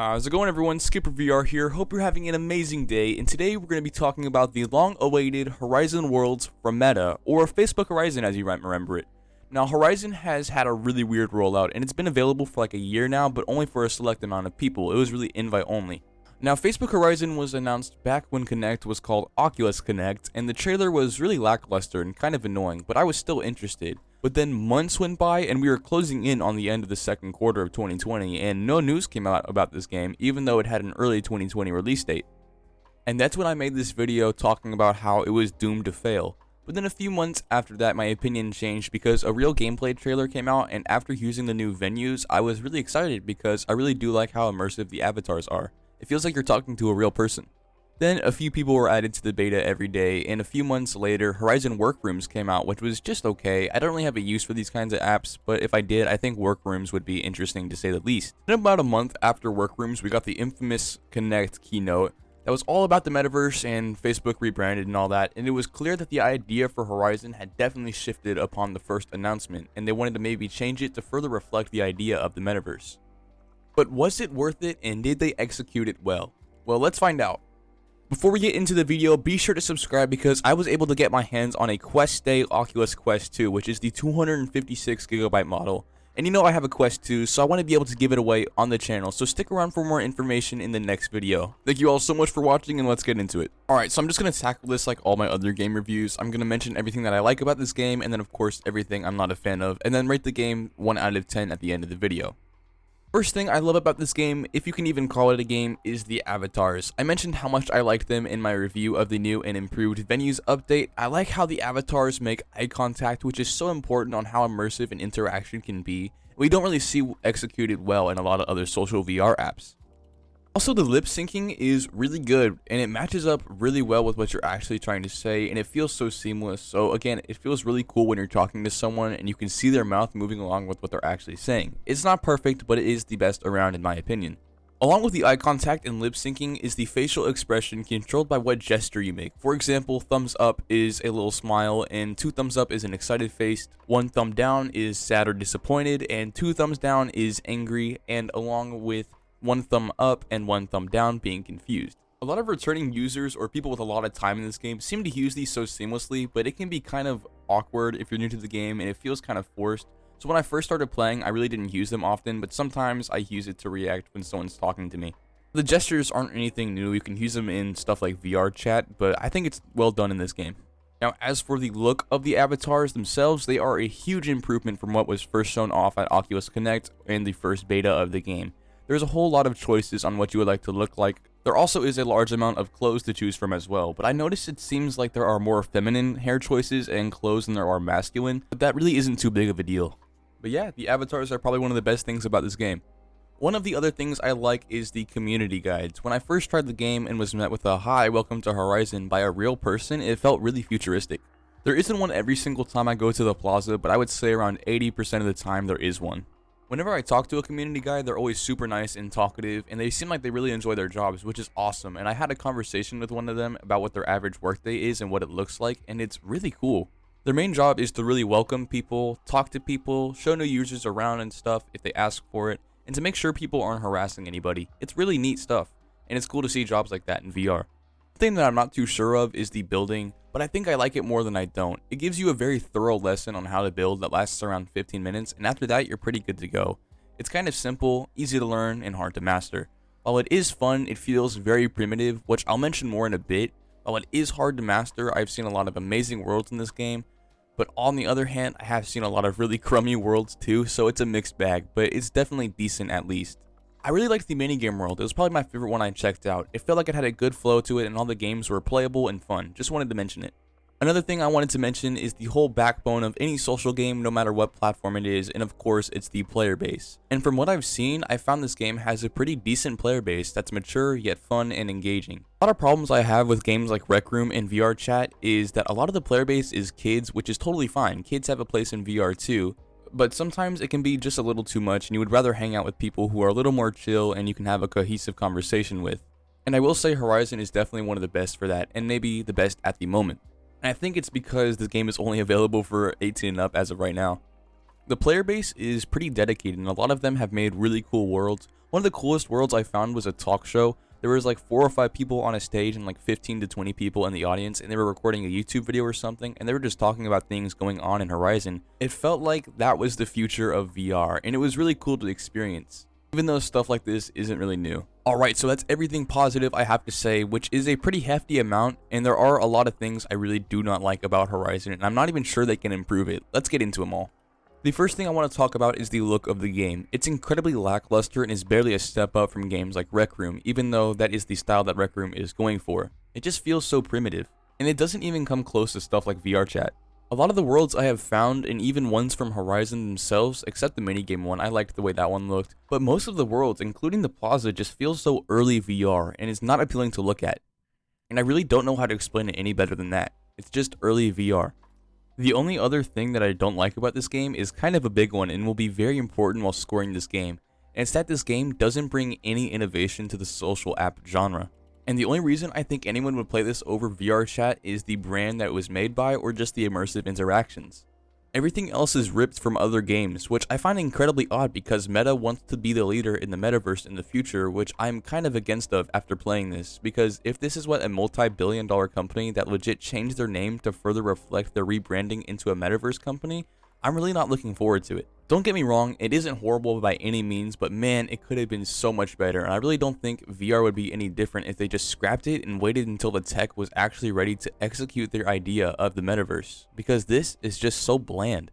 How's it going, everyone? Skipper VR here. Hope you're having an amazing day, and today we're going to be talking about the long-awaited Horizon Worlds from Meta, or Facebook Horizon as you might remember it. Now, Horizon has had a really weird rollout, and it's been available for like a year now, but only for a select amount of people. It was really invite only. Now, Facebook Horizon was announced back when Connect was called Oculus Connect, and the trailer was really lackluster and kind of annoying, but I was still interested. But then months went by and we were closing in on the end of the second quarter of 2020 and no news came out about this game even though it had an early 2020 release date. And that's when I made this video talking about how it was doomed to fail. But then a few months after that my opinion changed because a real gameplay trailer came out, and after using the new venues I was really excited because I really do like how immersive the avatars are. It feels like you're talking to a real person. Then a few people were added to the beta every day, and a few months later, Horizon Workrooms came out, which was just okay. I don't really have a use for these kinds of apps, but if I did, I think Workrooms would be interesting to say the least. Then about a month after Workrooms, we got the infamous Connect keynote that was all about the Metaverse and Facebook rebranded and all that, and it was clear that the idea for Horizon had definitely shifted upon the first announcement, and they wanted to maybe change it to further reflect the idea of the Metaverse. But was it worth it, and did they execute it well? Well, let's find out. Before we get into the video, be sure to subscribe because I was able to get my hands on a Quest Day Oculus Quest 2, which is the 256GB model. And you know I have a Quest 2, so I want to be able to give it away on the channel, so stick around for more information in the next video. Thank you all so much for watching, and let's get into it. Alright, so I'm just going to tackle this like all my other game reviews. I'm going to mention everything that I like about this game, and then of course everything I'm not a fan of, and then rate the game 1 out of 10 at the end of the video. First thing I love about this game, if you can even call it a game, is the avatars. I mentioned how much I liked them in my review of the new and improved venues update. I like how the avatars make eye contact, which is so important on how immersive an interaction can be. We don't really see executed well in a lot of other social VR apps. Also, the lip syncing is really good, and it matches up really well with what you're actually trying to say, and it feels so seamless. So again, it feels really cool when you're talking to someone and you can see their mouth moving along with what they're actually saying. It's not perfect, but it is the best around in my opinion. Along with the eye contact and lip syncing is the facial expression controlled by what gesture you make. For example, thumbs up is a little smile, and 2 thumbs up is an excited face, 1 thumb down is sad or disappointed, and 2 thumbs down is angry, and along with 1 thumb up and 1 thumb down being confused. A lot of returning users or people with a lot of time in this game seem to use these so seamlessly, but it can be kind of awkward if you're new to the game and it feels kind of forced. So when I first started playing, I really didn't use them often, but sometimes I use it to react when someone's talking to me. The gestures aren't anything new, you can use them in stuff like VR chat, but I think it's well done in this game. Now, as for the look of the avatars themselves, they are a huge improvement from what was first shown off at Oculus Connect and the first beta of the game. There's a whole lot of choices on what you would like to look like. There also is a large amount of clothes to choose from as well, but I noticed it seems like there are more feminine hair choices and clothes than there are masculine, but that really isn't too big of a deal. But yeah, the avatars are probably one of the best things about this game. One of the other things I like is the community guides. When I first tried the game and was met with a "Hi, welcome to Horizon" by a real person, it felt really futuristic. There isn't one every single time I go to the plaza, but I would say around 80% of the time there is one. Whenever I talk to a community guy, they're always super nice and talkative, and they seem like they really enjoy their jobs, which is awesome. And I had a conversation with one of them about what their average workday is and what it looks like, and it's really cool. Their main job is to really welcome people, talk to people, show new users around and stuff if they ask for it, and to make sure people aren't harassing anybody. It's really neat stuff, and it's cool to see jobs like that in VR. The thing that I'm not too sure of is the building, but I think I like it more than I don't. It gives you a very thorough lesson on how to build that lasts around 15 minutes, and after that you're pretty good to go. It's kind of simple, easy to learn, and hard to master. While it is fun, it feels very primitive, which I'll mention more in a bit. While it is hard to master, I've seen a lot of amazing worlds in this game, but on the other hand, I have seen a lot of really crummy worlds too, so it's a mixed bag, but it's definitely decent at least. I really liked the minigame world. It was probably my favorite one I checked out. It felt like it had a good flow to it and all the games were playable and fun. Just wanted to mention it. Another thing I wanted to mention is the whole backbone of any social game, no matter what platform it is, and of course it's the player base. And from what I've seen, I found this game has a pretty decent player base that's mature yet fun and engaging. A lot of problems I have with games like Rec Room and VR Chat is that a lot of the player base is kids, which is totally fine. Kids have a place in VR too. But sometimes it can be just a little too much and you would rather hang out with people who are a little more chill and you can have a cohesive conversation with. And I will say Horizon is definitely one of the best for that, and maybe the best at the moment. And I think it's because this game is only available for 18 and up as of right now. The player base is pretty dedicated, and a lot of them have made really cool worlds. One of the coolest worlds I found was a talk show. There was like 4 or 5 people on a stage and like 15 to 20 people in the audience, and they were recording a YouTube video or something, and they were just talking about things going on in Horizon. It felt like that was the future of VR, and it was really cool to experience, even though stuff like this isn't really new. Alright, so that's everything positive I have to say, which is a pretty hefty amount, and there are a lot of things I really do not like about Horizon, and I'm not even sure they can improve it. Let's get into them all. The first thing I want to talk about is the look of the game. It's incredibly lackluster and is barely a step up from games like Rec Room, even though that is the style that Rec Room is going for. It just feels so primitive, and it doesn't even come close to stuff like VR chat. A lot of the worlds I have found, and even ones from Horizon themselves, except the minigame one, I liked the way that one looked, but most of the worlds, including the plaza, just feel so early VR, and is not appealing to look at. And I really don't know how to explain it any better than that. It's just early VR. The only other thing that I don't like about this game is kind of a big one and will be very important while scoring this game, and it's that this game doesn't bring any innovation to the social app genre. And the only reason I think anyone would play this over VR chat is the brand that it was made by, or just the immersive interactions. Everything else is ripped from other games, which I find incredibly odd because Meta wants to be the leader in the metaverse in the future, which I'm kind of against of after playing this, because if this is what a multi-billion-dollar company that legit changed their name to further reflect their rebranding into a metaverse company, I'm really not looking forward to it. Don't get me wrong, it isn't horrible by any means, but man, it could have been so much better, and I really don't think VR would be any different if they just scrapped it and waited until the tech was actually ready to execute their idea of the metaverse, because this is just so bland.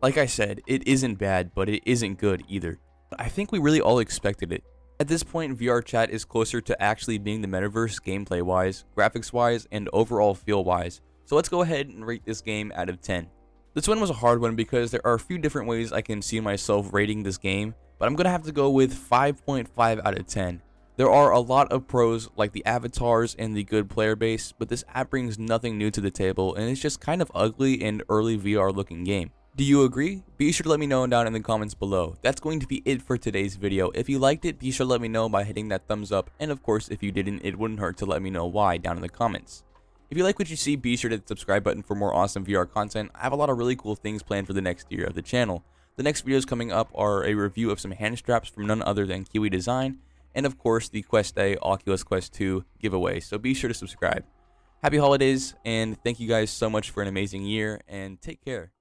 Like I said, it isn't bad, but it isn't good either. I think we really all expected it. At this point, VR chat is closer to actually being the metaverse gameplay-wise, graphics-wise, and overall feel-wise, so let's go ahead and rate this game out of 10. This one was a hard one because there are a few different ways I can see myself rating this game, but I'm going to have to go with 5.5 out of 10. There are a lot of pros like the avatars and the good player base, but this app brings nothing new to the table and it's just kind of ugly and early VR looking game. Do you agree? Be sure to let me know down in the comments below. That's going to be it for today's video. If you liked it, be sure to let me know by hitting that thumbs up, and of course if you didn't, it wouldn't hurt to let me know why down in the comments. If you like what you see, be sure to hit the subscribe button for more awesome VR content. I have a lot of really cool things planned for the next year of the channel. The next videos coming up are a review of some hand straps from none other than Kiwi Design, and of course the Quest A Oculus Quest 2 giveaway, so be sure to subscribe. Happy holidays, and thank you guys so much for an amazing year, and take care.